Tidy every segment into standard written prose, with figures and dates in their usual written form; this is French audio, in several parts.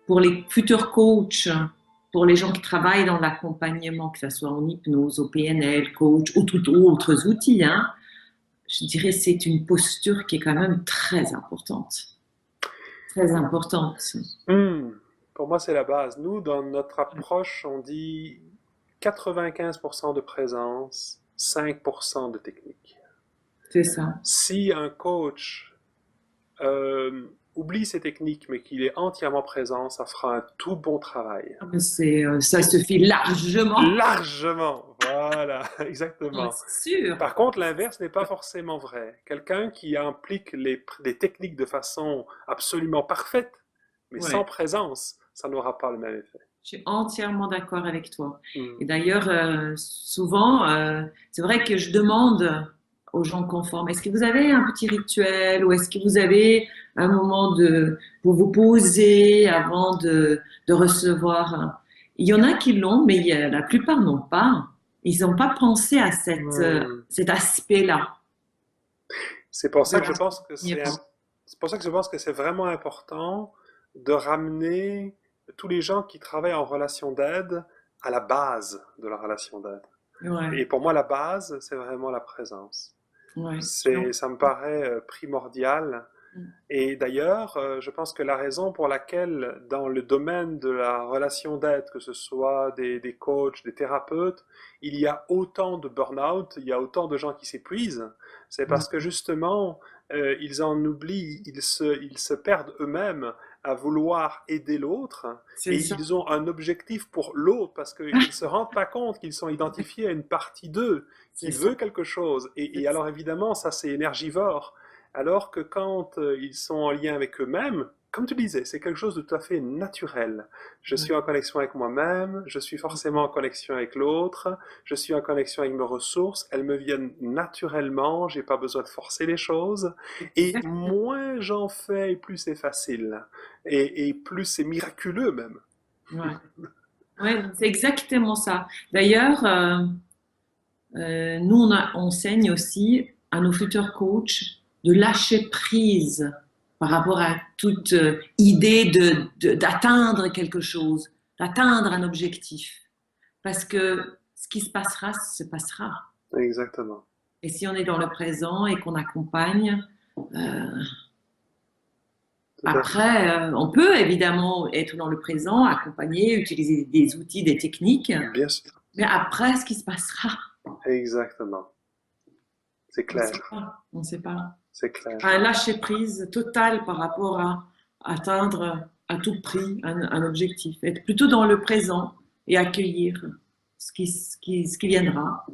pour les futurs coachs, pour les gens qui travaillent dans l'accompagnement, que ce soit en hypnose, au PNL, coach ou tout autres outils, hein, je dirais que c'est une posture qui est quand même très importante. Très importante. Hmm. Pour moi, c'est la base. Nous, dans notre approche, on dit 95% de présence, 5% de technique. C'est ça. Si un coach oublie ses techniques, mais qu'il est entièrement présent, ça fera un tout bon travail. Ça suffit largement. Largement, voilà, Ouais, exactement. c'est sûr. Par contre, l'inverse n'est pas forcément vrai. Quelqu'un qui implique les techniques de façon absolument parfaite, mais sans Ouais. présence, ça n'aura pas le même effet. Je suis entièrement d'accord avec toi. Hmm. Et d'ailleurs, souvent, c'est vrai que je demande aux gens conformes, est-ce que vous avez un petit rituel ou est-ce que vous avez un moment pour vous poser avant de recevoir? Il y en a qui l'ont, mais la plupart n'ont pas. Ils n'ont pas pensé à Hmm. cet aspect-là C'est pour de ça que je pense que l'accompagnement. c'est pour ça que je pense que c'est vraiment important de ramener tous les gens qui travaillent en relation d'aide à la base de la relation d'aide. Ouais, Et pour moi, la base, c'est vraiment la présence. ouais. Ça me paraît primordial. Et d'ailleurs, je pense que la raison pour laquelle, dans le domaine de la relation d'aide, que ce soit des coachs, des thérapeutes, il y a autant de burn-out, il y a autant de gens qui s'épuisent, c'est parce que justement, ils en oublient, ils se perdent eux-mêmes à vouloir aider l'autre, C'est et ça. ils ont un objectif pour l'autre, parce qu'ils ne se rendent pas compte qu'ils sont identifiés à une partie d'eux, qui C'est ça. veut quelque chose. Et alors évidemment, ça c'est énergivore. Alors que quand ils sont en lien avec eux-mêmes, comme tu disais, c'est quelque chose de tout à fait naturel. Je suis Ouais. en connexion avec moi-même, je suis forcément en connexion avec l'autre, je suis en connexion avec mes ressources, elles me viennent naturellement, j'ai pas besoin de forcer les choses. Et Exactement. moins j'en fais, plus c'est facile. Et plus c'est miraculeux même. Ouais. Ouais, c'est exactement ça. D'ailleurs, nous, on enseigne aussi à nos futurs coachs de lâcher prise par rapport à toute idée d'atteindre quelque chose, d'atteindre un objectif. Parce que ce qui se passera. Exactement. Et si on est dans le présent et qu'on accompagne, euh, Tout à fait. après, on peut évidemment être dans le présent, accompagner, utiliser des outils, des techniques, Bien sûr. mais après, ce qui se passera, Exactement. C'est on ne clair. sait pas. On ne sait pas. C'est clair. Un lâcher prise total par rapport à atteindre à tout prix un objectif. Être plutôt dans le présent et accueillir ce qui viendra.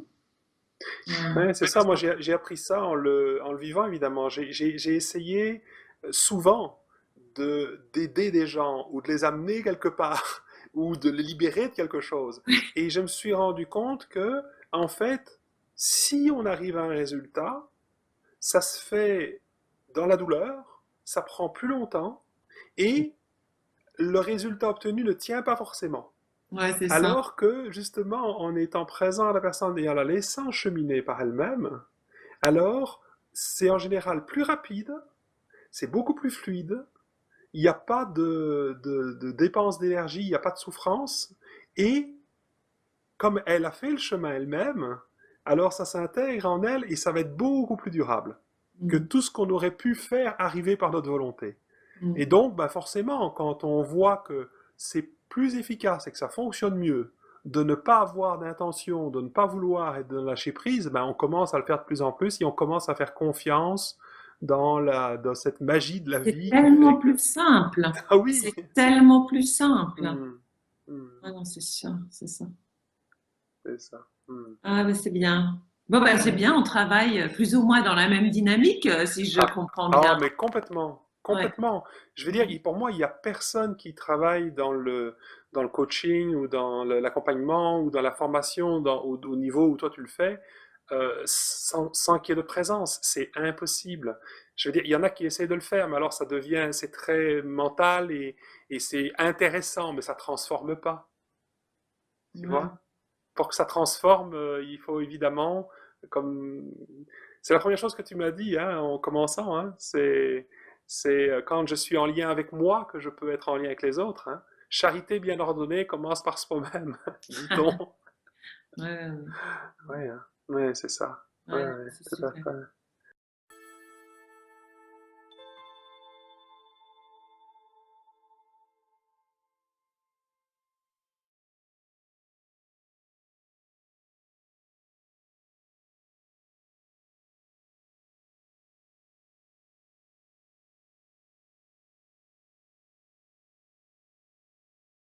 Ouais. Ouais, c'est ça, moi j'ai appris ça en le vivant évidemment. J'ai essayé souvent d'aider des gens ou de les amener quelque part ou de les libérer de quelque chose. Et je me suis rendu compte que, en fait, si on arrive à un résultat, ça se fait dans la douleur, ça prend plus longtemps et le résultat obtenu ne tient pas forcément. Ouais, c'est ça. Alors que, justement, en étant présent à la personne et en la laissant cheminer par elle-même, alors c'est en général plus rapide, c'est beaucoup plus fluide, il n'y a pas de dépense d'énergie, il n'y a pas de souffrance, et comme elle a fait le chemin elle-même, alors ça s'intègre en elle et ça va être beaucoup plus durable que Mm, tout ce qu'on aurait pu faire arriver par notre volonté. Et mm. donc, bah forcément, quand on voit que c'est plus efficace et que ça fonctionne mieux, de ne pas avoir d'intention, de ne pas vouloir et de lâcher prise, ben on commence à le faire de plus en plus et on commence à faire confiance dans cette magie de la C'est vie qui fait tellement que... plus simple. Ah oui. C'est tellement plus simple. Hmm, hmm, Ah non, c'est ça, c'est ça. c'est ça. Hmm. Ah, mais c'est bien. Bon, ben, c'est bien, on travaille plus ou moins dans la même dynamique, si je Ah, comprends ah, bien. mais complètement, Ouais. complètement. Je veux dire, pour moi, il n'y a personne qui travaille dans le coaching ou dans l'accompagnement ou dans la formation au niveau où toi tu le fais sans qu'il y ait de présence. C'est impossible. Je veux dire, il y en a qui essayent de le faire, mais alors ça devient, c'est très mental et c'est intéressant, mais ça transforme pas. Tu Ouais. vois? Pour que ça transforme, il faut évidemment, comme c'est la première chose que tu m'as dit hein, en commençant, hein, c'est C'est quand je suis en lien avec moi que je peux être en lien avec les autres, hein. Charité bien ordonnée commence par soi-même, dit-on. Ouais, ouais, Ouais, hein. Ouais, c'est ça. Ouais, ouais, ouais, c'est tout à super. fait.